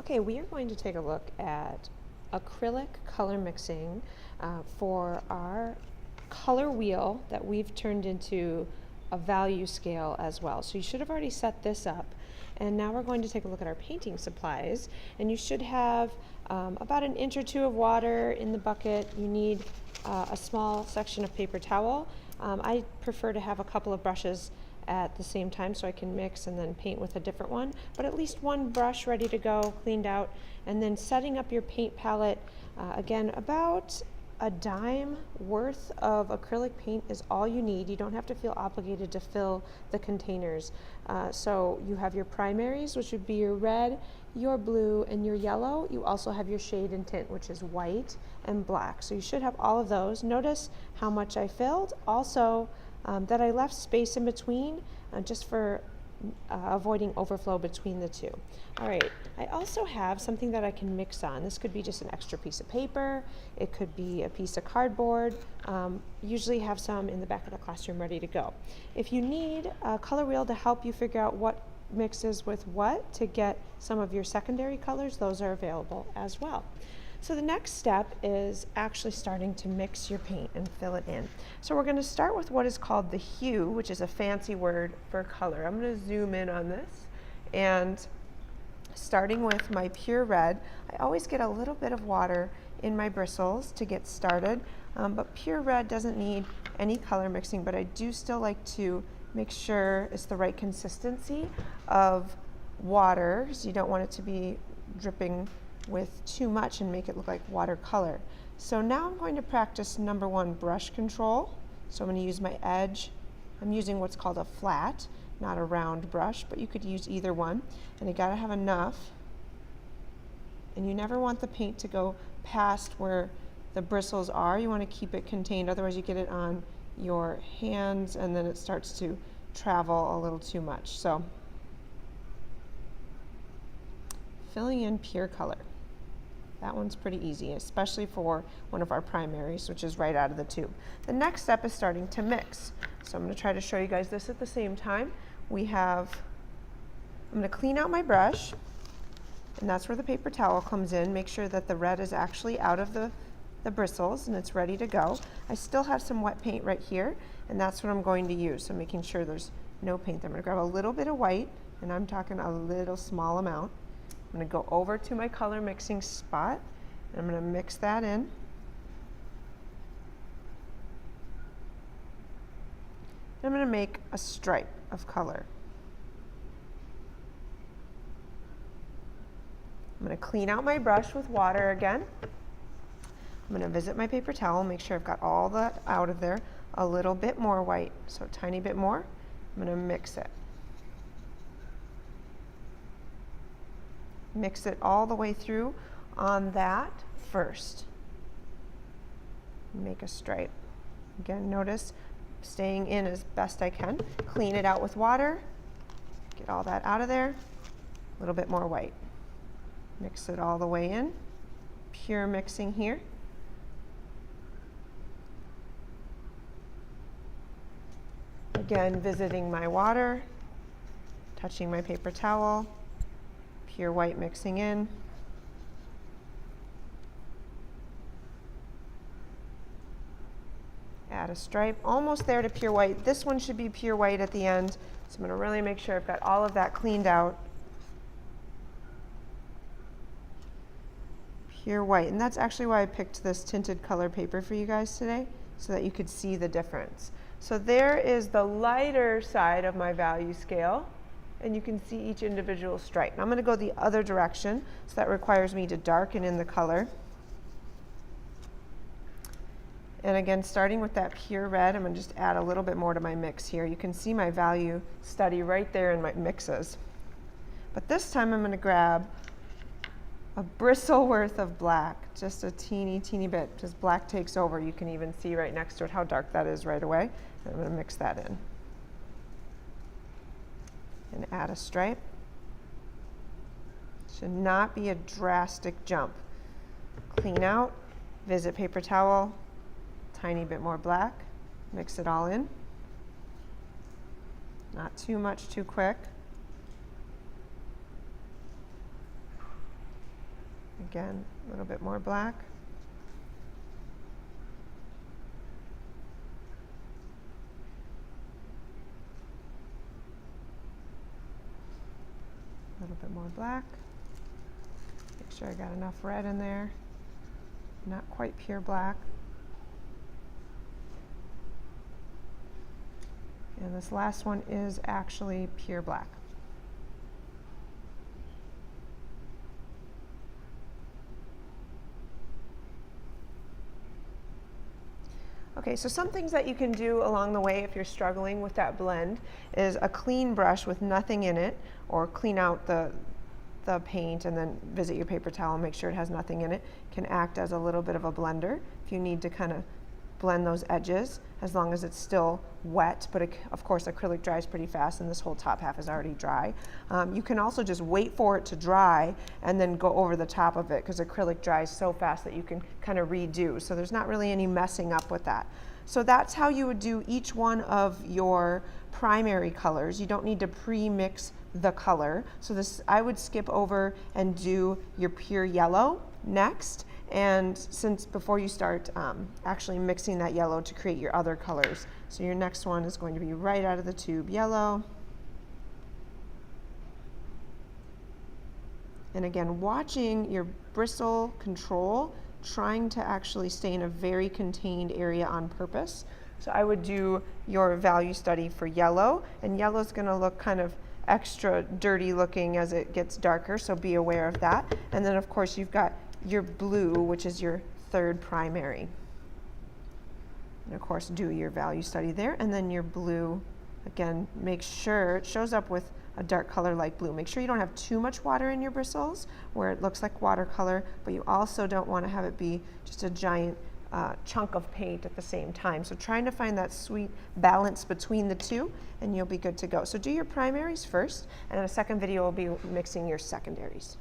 Okay, we are going to take a look at acrylic color mixing for our color wheel that we've turned into a value scale as well. So you should have already set this up. And now we're going to take a look at our painting supplies. And you should have about an inch or two of water in the bucket. You need a small section of paper towel. I prefer to have a couple of brushes at the same time so I can mix and then paint with a different one, but at least one brush ready to go, cleaned out, and then setting up your paint palette. Again, about a dime worth of acrylic paint is all you need. You don't have to feel obligated to fill the containers. So you have your primaries, which would be your red, your blue, and your yellow. You also have your shade and tint, which is white and black. So you should have all of those. Notice how much I filled. Also, that I left space in between just for avoiding overflow between the two. All right, I also have something that I can mix on. This could be just an extra piece of paper. It could be a piece of cardboard. Usually have some in the back of the classroom ready to go. If you need a color wheel to help you figure out what mixes with what to get some of your secondary colors, those are available as well. So the next step is actually starting to mix your paint and fill it in. So we're going to start with what is called the hue, which is a fancy word for color. I'm going to zoom in on this, and starting with my pure red, I always get a little bit of water in my bristles to get started, but pure red doesn't need any color mixing, but I do still like to make sure it's the right consistency of water, so you don't want it to be dripping with too much and make it look like watercolor. So now I'm going to practice number one, brush control. So I'm going to use my edge. I'm using what's called a flat, not a round brush, but you could use either one. And you got to have enough. And you never want the paint to go past where the bristles are. You want to keep it contained, otherwise you get it on your hands and then it starts to travel a little too much. So filling in pure color. That one's pretty easy, especially for one of our primaries, which is right out of the tube. The next step is starting to mix. So I'm going to try to show you guys this at the same time. I'm going to clean out my brush, and that's where the paper towel comes in. Make sure that the red is actually out of the bristles and it's ready to go. I still have some wet paint right here, and that's what I'm going to use. So making sure there's no paint there. I'm going to grab a little bit of white, and I'm talking a little small amount. I'm going to go over to my color mixing spot, and I'm going to mix that in. I'm going to make a stripe of color. I'm going to clean out my brush with water again. I'm going to visit my paper towel, make sure I've got all that out of there. A little bit more white, so a tiny bit more. I'm going to mix it. Mix it all the way through on that first. Make a stripe. Again, notice staying in as best I can. Clean it out with water. Get all that out of there. A little bit more white. Mix it all the way in. Pure mixing here. Again, visiting my water, touching my paper towel. Pure white mixing in. Add a stripe. Almost there to pure white. This one should be pure white at the end. So I'm going to really make sure I've got all of that cleaned out. Pure white. And that's actually why I picked this tinted color paper for you guys today, so that you could see the difference. So there is the lighter side of my value scale. And you can see each individual stripe. Now I'm going to go the other direction, so that requires me to darken in the color. And again, starting with that pure red, I'm going to just add a little bit more to my mix here. You can see my value study right there in my mixes. But this time I'm going to grab a bristle worth of black, just a teeny bit, because black takes over. You can even see right next to it how dark that is right away. And I'm going to mix that in. And add a stripe. Should not be a drastic jump. Clean out, visit paper towel, tiny bit more black, mix it all in. Not too much too quick. Again, a little bit more black. A little bit more black. Make sure I got enough red in there. Not quite pure black. And this last one is actually pure black. Okay, so some things that you can do along the way if you're struggling with that blend is a clean brush with nothing in it, or clean out the paint and then visit your paper towel and make sure it has nothing in it, can act as a little bit of a blender if you need to kind of blend those edges, as long as it's still wet, but of course acrylic dries pretty fast and this whole top half is already dry. You can also just wait for it to dry and then go over the top of it, because acrylic dries so fast that you can kind of redo, so there's not really any messing up with that. So that's how you would do each one of your primary colors. You don't need to pre-mix the color. So this, I would skip over and do your pure yellow next, and since before you start actually mixing that yellow to create your other colors. So your next one is going to be right out of the tube yellow. And again, watching your bristle control, trying to actually stay in a very contained area on purpose. So I would do your value study for yellow, and yellow is going to look kind of extra dirty looking as it gets darker, so be aware of that. And then of course you've got your blue, which is your third primary. And of course do your value study there, and then your blue, again, make sure it shows up with a dark color like blue. Make sure you don't have too much water in your bristles where it looks like watercolor, but you also don't want to have it be just a giant chunk of paint at the same time. So trying to find that sweet balance between the two, and you'll be good to go. So do your primaries first, and in a second video we'll be mixing your secondaries.